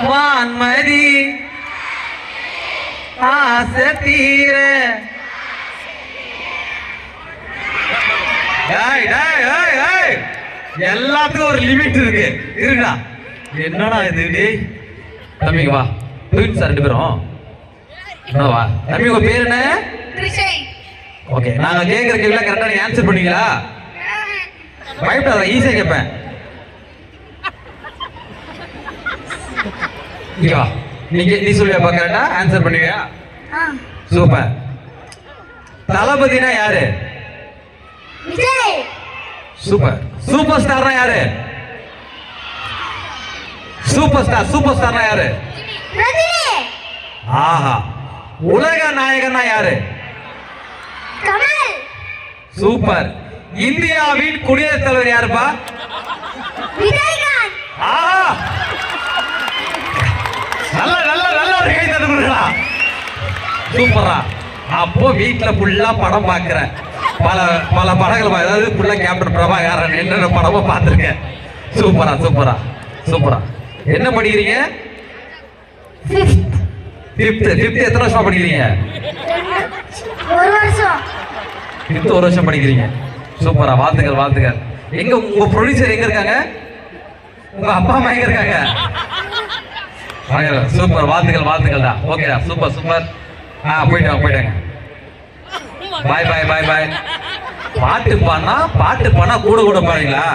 வான்மதி ஆசை தீர. எல்லாத்துக்கும் ஒரு லிமிட் இருக்கு. இருக்குடா. என்னடா இது? டேய் தம்பிங்க வா. ட்வின்ஸ் ரெண்டு பேரும். வா தம்பி, உங்க பேர் என்ன? ஓகே, நாங்க கேக்குற கேள்வி கரெக்டா நீங்க ஆன்சர் பண்ணீங்களா? பயப்படாத, ஈஸியா கேட்பேன். நீ சொல்லுவியா? கரெக்டா ஆன்சர் பண்ணுவியா? சூப்பர். தளபதினா யாரு? சூப்பர். சூப்பர் ஸ்டார்னா யாரு? சூப்பர் ஸ்டார்னா யாரு? ஆஹா. உலக நாயகனா யாரு? சூப்பர். இந்தியாவின் குடியரசுத் தலைவர் யாருப்பா? ஆஹா, நல்ல நல்ல நல்ல ஒரு கை தட்டுங்களா. சூப்பரா. அப்போ வீட்டுல ஃபுல்லா படம் பாக்குறேன். பல பல படங்கள், அதாவது ஃபுல்லா கேப்டன் பிரபாகரன் என்னென்ன படமும் பார்த்துருக்கேன். சூப்பரா சூப்பரா சூப்பரா. என்ன படிக்கிறீங்க? ஃபிஃப்த். எத்தனை வருஷமா படிக்கிறீங்க? ஒரு வருஷம் படிக்கிறீங்க. சூப்பரா. வாழ்த்துக்கள் வாழ்த்துக்கள். எங்க உங்க ப்ரொடியூசர் எங்க இருக்காங்க? உங்க அப்பா அம்மா எங்க இருக்காங்க? சூப்பர். வாழ்த்துக்கள் வாழ்த்துக்கள் தான். ஓகேடா. Super super. போயிட்டாங்க. பாய் பாய் பாய் பாய். பாட்டு பாடினா கூட பாடுறீங்களா?